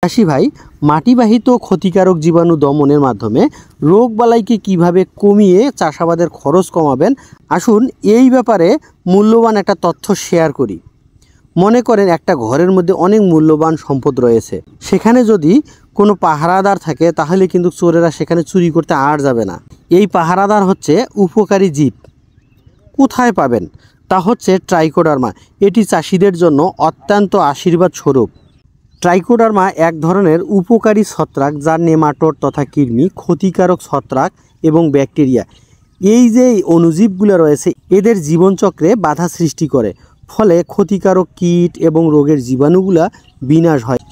চাষি ভাই, মাটিবাহিত ক্ষতিকারক জীবাণু দমনের মাধ্যমে রোগবালাইকে কিভাবে কমিয়ে চাষাবাদের খরচ কমাবেন, আসুন এই ব্যাপারে মূল্যবান একটা তথ্য শেয়ার করি। মনে করেন একটা ঘরের মধ্যে অনেক মূল্যবান সম্পদ রয়েছে, সেখানে যদি কোনো পাহারাদার থাকে তাহলে কিন্তু চোরেরা সেখানে চুরি করতে আর যাবে না। এই পাহারাদার হচ্ছে উপকারী জীব। কোথায় পাবেন? তা হচ্ছে ট্রাইকোডার্মা। এটি চাষিদের জন্য অত্যন্ত আশীর্বাদ স্বরূপ। ট্রাইকোডার্মা এক ধরনের উপকারী ছত্রাক, যার নেমাটোড তথা কৃমি, ক্ষতিকারক ছত্রাক এবং ব্যাকটেরিয়া, এই যে অণুজীবগুলো রয়েছে এদের জীবনচক্রে বাধা সৃষ্টি করে। ফলে ক্ষতিকারক কীট এবং রোগের জীবাণুগুলা বিনাশ হয়।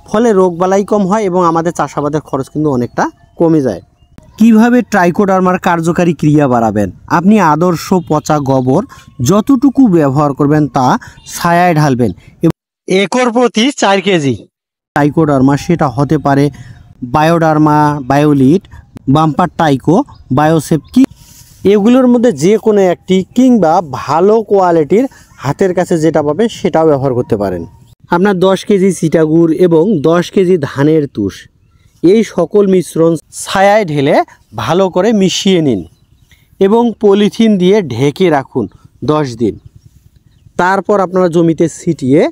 ফলে রোগবালাই কম হয় এবং আমাদের চাষাবাদের খরচ কিন্তু অনেকটা কমে যায়। কিভাবে ট্রাইকোডার্মার কার্যকারী ক্রিয়া বাড়াবেন? আপনি আদর্শ পচা গোবর যতটুকু ব্যবহার করবেন তা ছায়ায় ঢালবেন। একর প্রতি 4 কেজি ট্রাইকোডার্মা, সেটা হতে পারে বায়োডার্মা, বায়োলিট, বাম্পার টাইকো, বায়োসেফটি, এগুলোর মধ্যে যে কোনো একটি, কিংবা ভালো কোয়ালিটির হাতের কাছে যেটা পাবেন সেটাও ব্যবহার করতে পারেন। আপনার 10 কেজি চিটাগুড় এবং 10 কেজি ধানের তুষ, এই সকল মিশ্রণ ছায়ায় ঢেলে ভালো করে মিশিয়ে নিন এবং পলিথিন দিয়ে ঢেকে রাখুন 10 দিন। তারপর আপনারা জমিতে ছিটিয়ে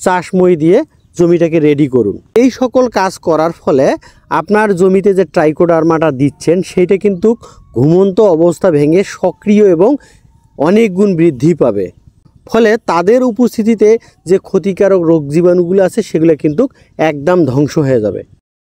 চাষমই দিয়ে জমিটাকে রেডি করুন। এই সকল কাজ করার ফলে আপনার জমিতে যে ট্রাইকোডার্মাটা দিচ্ছেন সেটা কিন্তু ঘুমন্ত অবস্থা ভেঙে সক্রিয় এবং অনেক গুণ বৃদ্ধি পাবে। ফলে তাদের উপস্থিতিতে যে ক্ষতিকারক রোগ জীবাণুগুলো আছে সেগুলো কিন্তু একদম ধ্বংস হয়ে যাবে।